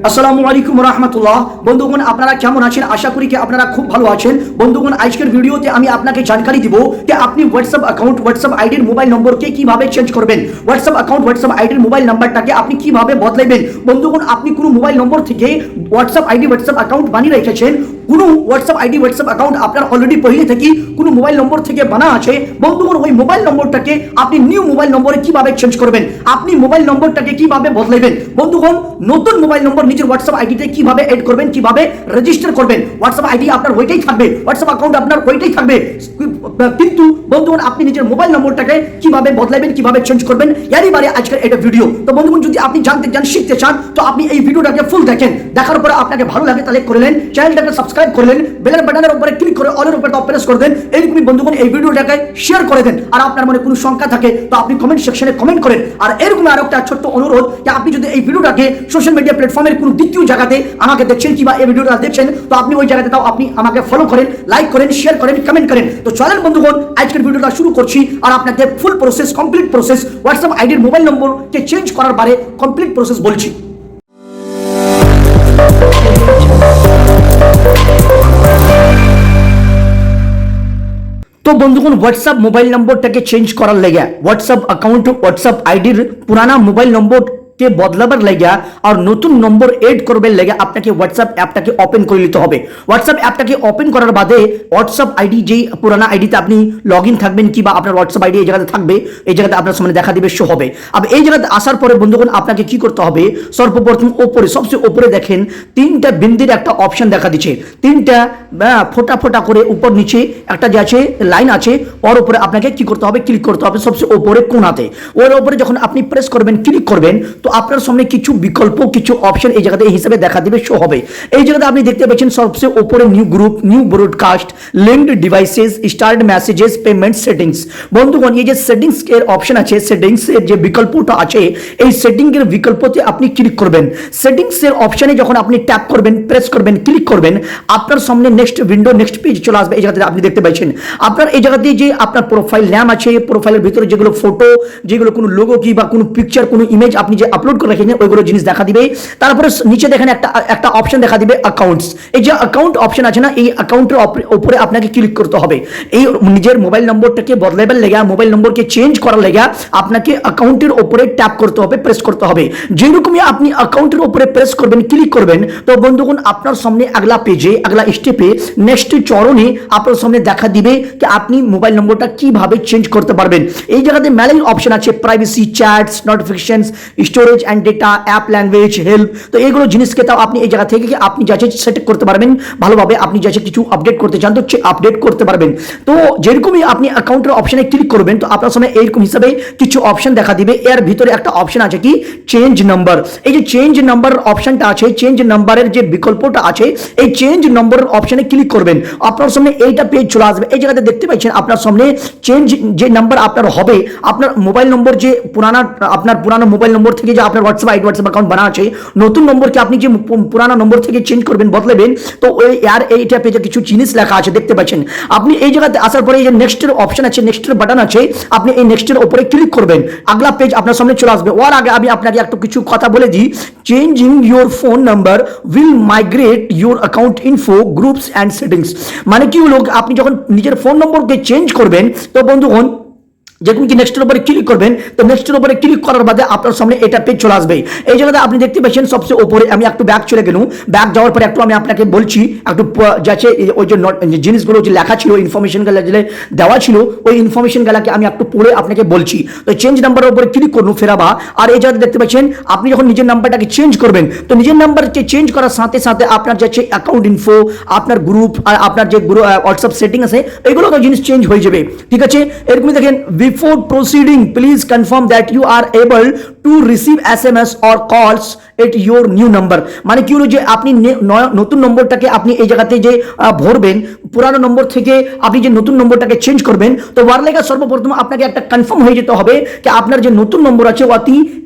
আসসালামু আলাইকুম রাহমাতুল্লাহ। বন্ধুগণ আপনারা কেমন আছেন? আশা করি কি আপনারা খুব ভালো আছেন। বন্ধুগণ আজকের ভিডিওতে আমি আপনাকে জানকারি দিব যে আপনি হোয়াটসঅ্যাপ অ্যাকাউন্ট হোয়াটসঅ্যাপ আইডির মোবাইল নম্বরকে কিভাবে চেঞ্জ করবেন, হোয়াটসঅ্যাপ অ্যাকাউন্ট হোয়াটসঅ্যাপ আইডির মোবাইল নাম্বারটাকে আপনি কিভাবে বদলাবেন। বন্ধুগণ আপনি কোনো মোবাইল নম্বর থেকে হোয়াটসঅ্যাপ আইডি হোয়াটসঅ্যাপ অ্যাকাউন্ট বানিয়ে রেখেছেন, কোনো হোয়াটসঅ্যাপ আইডি হোয়াটসঅ্যাপ অ্যাকাউন্ট আপনার অলরেডি পहिले থেকে কোনো মোবাইল নম্বর থেকে বানা আছে। বন্ধুগণ ওই মোবাইল নম্বরটাকে আপনি নিউ মোবাইল নম্বরে কিভাবে চেঞ্জ করবেন, আপনি মোবাইল নম্বরটাকে কিভাবে বদলাবেন। বন্ধুগণ নতুন মোবাইল নম্বর নিজের হোয়াটসঅ্যাপ আইডিতে কিভাবে এড করবেন, কিভাবে রেজিস্টার করবেন। হোয়াটসঅ্যাপ আইডি আপনার ওইটাই থাকবে, হোয়াটসঅ্যাপ অ্যাকাউন্ট আপনার ওইটাই থাকবে, কিন্তু বন্ধুগণ আপনি নিজের মোবাইল নম্বরটাকে কিভাবে বদলাবেন, কিভাবে চেঞ্জ করবেন, এরই বারে আজকের এটা ভিডিও। তো বন্ধুগণ যদি আপনি জানতে চান, শিখতে চান, তো আপনি এই ভিডিওটাকে ফুল দেখেন। দেখার পরে আপনাকে ভালো লাগে তাহলে করলেন, চ্যানেলটাকে সাবস্ক্রাইব করলেন, বেলের বাটনের উপরে ক্লিক করে অলের উপরে প্রেস করে দেন। এইরকমই বন্ধুগণ এই ভিডিওটাকে শেয়ার করে দেন। আর আপনার মনে কোনো শঙ্কা থাকে তো আপনি কমেন্ট সেকশনে কমেন্ট করেন। আর এরকম আরো একটা ছোট্ট অনুরোধ যে আপনি যদি এই ভিডিওটাকে সোশ্যাল মিডিয়া প্ল্যাটফর্মের কোনো দ্বিতীয় জায়গাতে আমাকে দেখছেন কিংবা এই ভিডিওটা দেখছেন, তো আপনি ওই জায়গাতে তাও আপনি আমাকে ফলো করেন, লাইক করেন, শেয়ার করেন, কমেন্ট করেন। তো চলেন বন্ধুগণ আজকের ভিডিওটা শুরু করছি আর আপনাকে ফুল প্রসেস, কমপ্লিট প্রসেস হোয়াটসঅ্যাপ আইডির মোবাইল নম্বরকে চেঞ্জ করার বারে কমপ্লিট প্রসেস বলছি। তো বন্ধুগণ হোয়াটসঅ্যাপ মোবাইল নম্বরটাকে চেঞ্জ করার লেগে, হোয়াটসঅ্যাপ অ্যাকাউন্ট হোয়াটসঅ্যাপ আইডির পুরানা মোবাইল নম্বর কে বদলাবার লাগিয়া আর নতুন নম্বর এড করবার লাগে আপনাকে হোয়াটসঅ্যাপ অ্যাপটাকে ওপেন করে নিতে হবে। হোয়াটসঅ্যাপ অ্যাপটাকে ওপেন করার বাদে হোয়াটসঅ্যাপ আইডি যেই পুরানা আইডিতে আপনি লগ ইন থাকবেন কিংবা আপনার হোয়াটসঅ্যাপ আইডি এই জায়গাতে থাকবে, এই জায়গাতে আপনার সামনে দেখা দিবে, শো হবে। আর এই জায়গাতে আসার পরে বন্ধুগণ আপনাকে কি করতে হবে, সর্বপ্রথম ওপরে সবচেয়ে ওপরে দেখেন তিনটা বিন্দির একটা অপশন দেখা দিচ্ছে, তিনটা ফোটা ফোটা করে উপর নিচে একটা যে আছে লাইন আছে, ওর উপরে আপনাকে কি করতে হবে, ক্লিক করতে হবে সবচেয়ে ওপরে কোণাতে। ওর উপরে যখন আপনি প্রেস করবেন, ক্লিক করবেন, তো আপনার সামনে কিছু বিকল্প, কিছু অপশন এই জায়গাতে এই হিসাবে দেখা দিবে, শো হবে। এই জায়গাতে আপনি দেখতে পাচ্ছেন সবচেয়ে উপরে new group, new broadcast, linked devices, start messages, payment settings. বন্ধুগণ এই যে সেটিংস এর অপশন আছে, সেটিংস এর যে বিকল্পটা আছে, এই সেটিং এর বিকল্পতে আপনি ক্লিক করবেন। সেটিংস এর অপশনে যখন আপনি ট্যাপ করবেন, প্রেস করবেন, ক্লিক করবেন, আপনার সামনে নেক্সট উইন্ডো, নেক্সট পেজ চলে আসবে। এই জায়গাতে আপনি দেখতে পাচ্ছেন আপনার এই জায়গাতে যে আপনার প্রোফাইল নাম আছে, প্রোফাইলের ভিতরে যেগুলো ফটো, যেগুলো কোনো লোগো কি বা কোনো পিকচার, কোনো ইমেজ আপনি যে আপলোড করে রেখেছেন ওইগুলো জিনিস দেখা দিবে। তারপরে নিচে দেখেন একটা অপশন দেখা দিবে অ্যাকাউন্টস। এই যে অ্যাকাউন্ট অপশন আছে না, এই অ্যাকাউন্টের উপরে আপনাকে ক্লিক করতে হবে। এই নিজের মোবাইল নম্বরটাকে বদলাবার লেগে, মোবাইল নম্বরকে চেঞ্জ করার লেগে আপনাকে অ্যাকাউন্টের উপরে ট্যাপ করতে হবে, প্রেস করতে হবে। যেরকমই আপনি অ্যাকাউন্টের উপরে প্রেস করবেন, ক্লিক করবেন, তো বন্ধুগণ আপনার সামনে আগলা পেজে, আগলা স্টেপে, নেক্সট চরণে আপনার সামনে দেখা দিবে যে আপনি মোবাইল নম্বরটা কিভাবে চেঞ্জ করতে পারবেন। এই জায়গাতে মেইল অপশন আছে, privacy, chats, notifications, storage and data, app language, help. তো এইগুলো জিনিসকে তাও আপনি এই জায়গা থেকে আপনি যাচ্ছে সেট করতে পারবেন ভালোভাবে। আপনি যাচ্ছে কিছু আপডেট করতে চান তো আপডেট করতে পারবেন। তো যেরকমই আপনি অ্যাকাউন্টের অপশনে ক্লিক করবেন, তো আপনার সামনে এইরকম হিসাবে কিছু অপশন দেখা দিবে। এর ভিতরে একটা অপশন আছে কি চেঞ্জ নাম্বার। এই যে চেঞ্জ নাম্বার অপশনটা আছে, চেঞ্জ নাম্বারের যে বিকল্পটা আছে, এই চেঞ্জ নম্বরের অপশনে ক্লিক করবেন, আপনার সামনে এইটা পেজ চলে আসবে। এই জায়গাতে দেখতে পাচ্ছেন আপনার সামনে চেঞ্জ যে নাম্বার আপনার হবে, আপনার মোবাইল নম্বর যে আপনার পুরানো মোবাইল নম্বর থেকে যে আপনার হোয়াটসঅ্যাপ আইডি হোয়াটসঅ্যাপ অ্যাকাউন্ট বানা আছে, নতুন নম্বরকে আপনি যে পুরানো নম্বর থেকে চেঞ্জ করবেন, বদলাবেন, তো এইটা পেজে কিছু জিনিস লেখা আছে দেখতে পাচ্ছেন। আপনি এই জায়গাতে আসার পরে এই যে নেক্সটের অপশন আছে, নেক্সটের বাটন আছে, আপনি এই নেক্সটের উপরে ক্লিক করবেন, আগলা পেজ আপনার সামনে চলে আসবে। ওর আগে আমি আপনাকে একটু কিছু কথা বলে দিই। Changing your phone number will migrate your account info, groups and settings. মানে কি হলো, আপনি যখন নিজের ফোন নম্বরকে চেঞ্জ করবেন, তো বন্ধুগণ যখন কি নেক্সটের উপরে ক্লিক করবেন, তো নেক্সটের উপরে ক্লিক করার বাদে আপনার সামনে এটা পেজ চলে আসবে। এই জায়গাতে আপনি দেখতে পাচ্ছেন সবচেয়ে উপরে, আমি একটু ব্যাক চলে গেলাম, ব্যাক যাওয়ার পরে একটু আমি আপনাকে বলছি একটু যাচ্ছে ওই যে জিনিসগুলো যে লেখা ছিল, ইনফরমেশন গুলো যে দেওয়া ছিল, ওই ইনফরমেশন গুলাকে আমি একটু পড়ে আপনাকে বলছি। তো চেঞ্জ নাম্বারের উপরে ক্লিক করুন ফেরাবা। আর এই জায়গাতে দেখতে পাচ্ছেন আপনি যখন নিজের নাম্বারটাকে চেঞ্জ করবেন, তো নিজের নাম্বারকে চেঞ্জ করার সাথে সাথে আপনার যাচ্ছে অ্যাকাউন্ট ইনফো, আপনার গ্রুপ আর আপনার যে হোয়াটসঅ্যাপ সেটিং আছে, এইগুলো তো জিনিস চেঞ্জ হয়ে যাবে। ঠিক আছে, এরকমই দেখেন before proceeding please confirm that you are able to receive SMS or calls at your new number। মানে কি হলো যে আপনি নতুন নম্বরটাকে আপনি এই জায়গাতে যে ভরবেন, পুরানো নম্বর থেকে আপনি যে নতুন নম্বরটাকে চেঞ্জ করবেন, তো ওয়ার লেগা সর্বপ্রথম আপনাকে একটা কনফার্ম হয়ে যেতে হবে যে আপনার যে নতুন নম্বর আছে অতি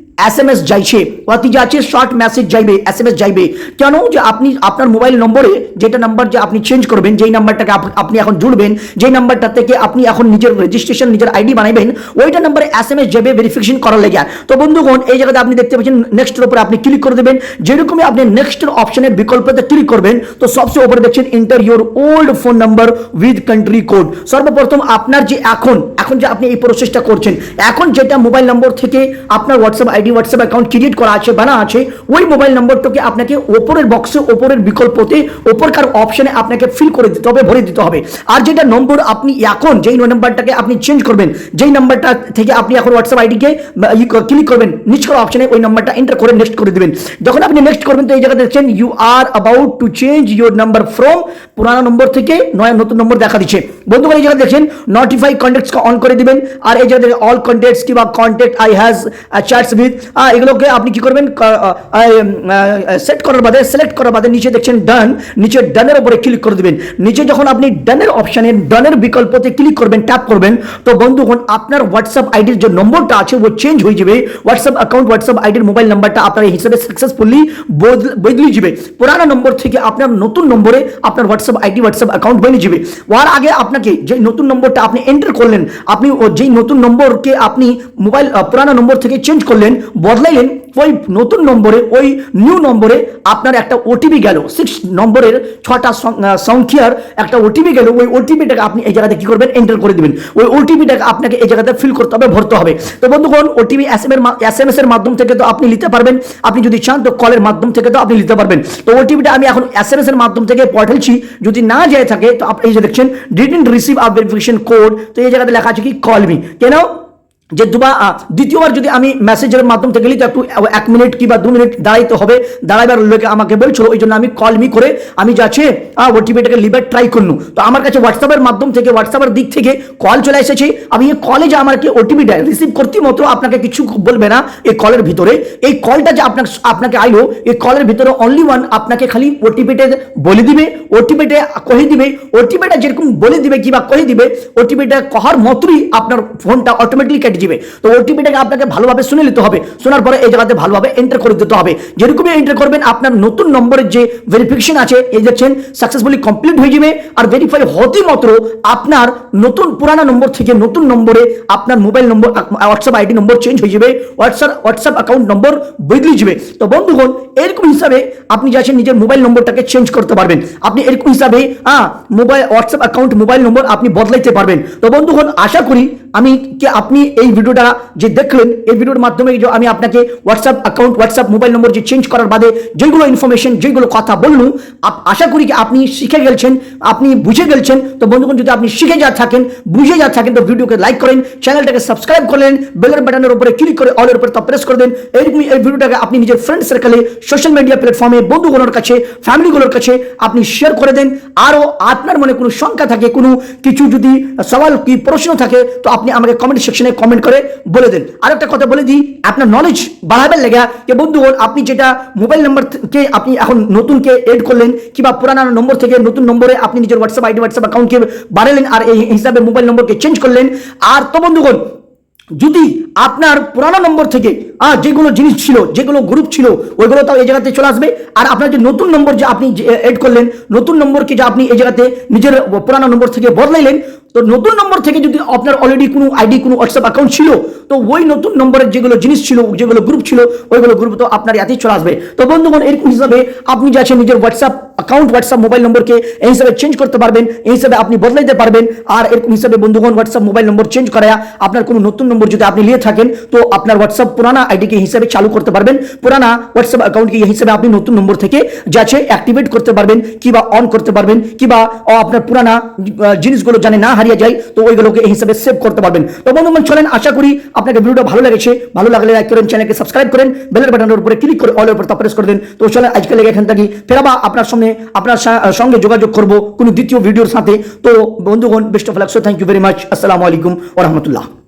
SMS যাইছে অতি যাচ্ছে শর্ট মেসেজ যাইবে SMS যাইবে কেন যে আপনি আপনার মোবাইল নম্বরে যেটা নাম্বার যে আপনি চেঞ্জ করবেন যেই নাম্বারটাকে আপনি এখন জুড়বেন যেই নাম্বারটা থেকে আপনি এখন নিজের রেজিস্ট্রেশন নিজের আইডি বানাবেন ওইটা নাম্বারে SMS যাবে ভেরিফিকেশন করার লাগে। তো বন্ধুগণ এই জায়গাতে আপনি দেখতে পাচ্ছেন নেক্সটের উপরে আপনি ক্লিক করে দেবেন। যেরকমই আপনি নেক্সটের অপশনের বিকল্পতে ক্লিক করবেন তো সবচেয়ে উপরে দেখছেন enter your old phone number with country code. সর্বপ্রথম আপনার যে এখন যে আপনি এই প্রসেসটা করছেন এখন যেটা মোবাইল নম্বর থেকে আপনার WhatsApp ID WhatsApp account create করা আছে বানা আছে ওই মোবাইল নম্বরটাকে আপনাকে ওপরের বক্সে ওপরের বিকল্পতে ওপরকার অপশনে আপনাকে ফিল করে দিতে হবে ভরে দিতে হবে। আর যেটা নম্বর আপনি এখন যেই নাম্বারটাকে আপনি চেঞ্জ করবেন যেই নাম্বারটা থেকে আপনি এখন হোয়াটসঅ্যাপ আইডিকে ক্লিক করবেন নিচের অপশনে ওই নাম্বারটা এন্টার করে নেক্সট করে দিবেন। যখন আপনি নেক্সট করবেন তো এই জায়গাতে দেখছেন you are about to change your number from পুরানো নম্বর থেকে নতুন নম্বর দেখা দিচ্ছে। বন্ধুগণ এই জায়গায় দেখছেন নোটিফাই কন্ট্যাক্টস অন করে দিবেন। আর এই জায়গায় অল কন্ট্যাক্টস কিংবা contact I has chats with এগুলোকে আপনি কি করবেন সেট করার বাদে সিলেক্ট করার বাদে নিচে দেখছেন ডান নিচে ডানের উপরে ক্লিক করে দিবেন। নিচে যখন আপনি ডানের অপশনে ডানের বিকল্পতে ক্লিক করবেন ট্যাপ করবেন তো বন্ধুগণ আপনার হোয়াটসঅ্যাপ আইডির যে নম্বরটা আছে ও চেঞ্জ হয়ে যাবে। হোয়াটসঅ্যাপ অ্যাকাউন্ট হোয়াটসঅ্যাপ আইডির মোবাইল নাম্বারটা আপনার এই হিসাবে সাকসেসফুলি বদলে যাবে। পুরানো নম্বর থেকে আপনার নতুন নম্বরে আপনার হোয়াটসঅ্যাপ আইডি হোয়াটসঅ্যাপ অ্যাকাউন্ট বনে যাবে। ওর আগে আপনাকে যে নতুন নম্বরটা আপনি এন্টার করলেন আপনি যেই নতুন নম্বরকে আপনি মোবাইল পুরানো নম্বর থেকে চেঞ্জ করলেন বদলাইলেন ওই নতুন নম্বরে ওই নিউ নম্বরে আপনার একটা ওটিপি গেল 6 নম্বরের 6টা সংখ্যার একটা ওটিপি গেল। ওই ওটিপিটাকে আপনি এই জায়গাতে কি করবেন এন্টার করে দিবেন। ওই ওটিপিটাকে আপনাকে এই জায়গাতে ফিল করতে হবে ভরতে হবে। তো বন্ধুগণ ওটিপি SMS এর মাধ্যম থেকে তো আপনি নিতে পারবেন আপনি যদি চান তো কলের মাধ্যম থেকে তো আপনি নিতে পারবেন। তো ওটিপিটা আমি এখন SMS এর মাধ্যম থেকে পাঠাচ্ছি যদি না যায় থাকে তো আপনি এই যে দেখছেন didn't receive a verification code তো এই জায়গাতে লেখা আছে কি কল মি কেন যে দ্বিতীয়বার যদি আমি মেসেজের মাধ্যম থেকে গেলি তো একটু 1 মিনিট কিংবা 2 মিনিট দাঁড়াইতে হবে দাঁড়াইবার লোকে আমাকে বলছিল ওই জন্য আমি কল মি করে আমি যাচ্ছে ওটিপিটাকে লিবার ট্রাই করলু। তো আমার কাছে হোয়াটসঅ্যাপের মাধ্যম থেকে হোয়াটসঅ্যাপের দিক থেকে কল চলে এসেছে আমি এই কলে যে আমাকে ওটিপিটা রিসিভ করতে মতো আপনাকে কিছু বলবে না। এই কলের ভিতরে এই কলটা যে আপনাকে আইলো এই কলের ভিতরে অনলি ওয়ান আপনাকে খালি ওটিপিটা বলে দিবে ওটিপিটা কহে দিবে ওটিপিটা যেরকম বলে দিবে কিংবা কহে দিবে ওটিপিটা কহার মতই আপনার ফোনটা অটোমেটিক্যালি কেটে যাবে। তো ওটিপিটাকে আপনাকে ভালোভাবে শুনে নিতে হবে শোনার পরে এই জায়গাতে ভালোভাবে এন্টার করে দিতে হবে। যেরকমই এন্টার করবেন আপনার নতুন নম্বরের যে ভেরিফিকেশন আছে এই দেখছেন সাকসেসফুলি কমপ্লিট হয়ে যাবে। আর ভেরিফাই হতে মাত্র আপনার নতুন পুরানো নম্বর থেকে নতুন নম্বরে আপনার মোবাইল নম্বর হোয়াটসঅ্যাপ আইডি নম্বর চেঞ্জ হয়ে যাবে হোয়াটসঅ্যাপ অ্যাকাউন্ট নম্বর বদলে যাবে। তো বন্ধুগণ এরকম হিসাবে আপনি যাচ্ছেন নিজের মোবাইল নম্বরটাকে চেঞ্জ করতে পারবেন। আপনি এরকম হিসাবে মোবাইল হোয়াটসঅ্যাপ অ্যাকাউন্ট মোবাইল নম্বর আপনি বদলাইতে পারবেন। তো বন্ধুগণ আশা করি আপনি এই ভিডিওটা যে দেখলেন এই ভিডিওর মাধ্যমে যে আমি আপনাকে হোয়াটসঅ্যাপ অ্যাকাউন্ট হোয়াটসঅ্যাপ মোবাইল নম্বর যে চেঞ্জ করার বাদে যেগুলো ইনফরমেশন যেগুলো কথা বললুম আশা করি কি আপনি শিখে গেছেন আপনি বুঝে গেছেন। তো বন্ধুগণ যদি আপনি শিখে যা থাকেন বুঝে যা থাকেন তো ভিডিওকে লাইক করেন চ্যানেলটাকে সাবস্ক্রাইব করলেন বেলের বাটনের উপরে ক্লিক করে অলের উপরে তা প্রেস করে দেন। এরকমই এই ভিডিওটাকে আপনি নিজের ফ্রেন্ড সার্কেলে সোশ্যাল মিডিয়া প্ল্যাটফর্মে বন্ধুগুলোর কাছে ফ্যামিলিগুলোর কাছে আপনি শেয়ার করে দেন। আরও আপনার মনে কোনো শঙ্কা থাকে কোনো কিছু যদি সওয়াল কি প্রশ্ন থাকে তো আপনি আমাকে কমেন্ট সেকশনে কমেন্ট করে বলে দেন। আর একটা কথা বলে দিই আপনার নলেজ বাড়াবার লেগে যে বন্ধুগণ আপনি যেটা মোবাইল নাম্বারকে আপনি এখন নতুনকে এড করলেন কিংবা পুরানো নম্বর থেকে নতুন নম্বরে আপনি নিজের হোয়াটসঅ্যাপ আইডি হোয়াটসঅ্যাপ অ্যাকাউন্টকে বাড়ালেন আর এই হিসাবে মোবাইল নম্বরকে চেঞ্জ করলেন। আর তো বন্ধুগণ যদি আপনার পুরানো নম্বর থেকে যেগুলো জিনিস ছিল যেগুলো গ্রুপ ছিল ওইগুলো তো এই জায়গাতে চলে আসবে। আর আপনার যে নতুন নম্বর যে আপনি এড করলেন নতুন নম্বরকে যে আপনি এই জায়গাতে নিজের পুরানো নম্বর থেকে বদলাইলেন তো নতুন নম্বর থেকে যদি আপনার অলরেডি কোনো আইডি কোনো হোয়াটসঅ্যাপ অ্যাকাউন্ট ছিল তো ওই নতুন নম্বরের যেগুলো জিনিস ছিল যেগুলো গ্রুপ ছিল ওইগুলো গ্রুপ তো আপনার ইয়াতেই চলে আসবে। তো বন্ধুগণ এরকম হিসাবে আপনি যাচ্ছেন নিজের হোয়াটসঅ্যাপ অ্যাকাউন্ট হোয়াটসঅ্যাপ মোবাইল নম্বরকে এই হিসাবে চেঞ্জ করতে পারবেন এই হিসাবে আপনি বদলাইতে পারবেন। আর এরকম হিসাবে বন্ধুগণ হোয়াটসঅ্যাপ মোবাইল নম্বর চেঞ্জ করা আপনার কোনো নতুন নম্বর যদি আপনি নিয়ে থাকেন তো আপনার হোয়াটসঅ্যাপ পুরানা আইডিকে হিসাবে চালু করতে পারবেন পুরানা হোয়াটসঅ্যাপ অ্যাকাউন্টকে হিসাবে আপনি নতুন নম্বর থেকে যাচ্ছে অ্যাক্টিভেট করতে পারবেন কিংবা অন করতে পারবেন কিংবা আপনার পুরানা জিনিসগুলো জানে না হারিয়ে যায় তো ওইগুলোকে এই হিসাবে সেভ করতে পারবেন। তো বন্ধুগণ চলেন আশা করি আপনাকে ভিডিওটা ভালো লেগেছে ভালো লাগলে লাইক করেন চ্যানেলকে সাবস্ক্রাইব করেন বেলের বাটনের উপরে ক্লিক করে অলের উপর তা প্রেস করে দেন। তো চলেন আজকে লেগে এখান থেকে ফেরাবা আপনার সঙ্গে যোগাযোগ করব কোনো দ্বিতীয় ভিডিওর সাথে। তো বন্ধুগণ best of luck so thank you very much আসসালামু আলাইকুম ওয়া রাহমাতুল্লাহ।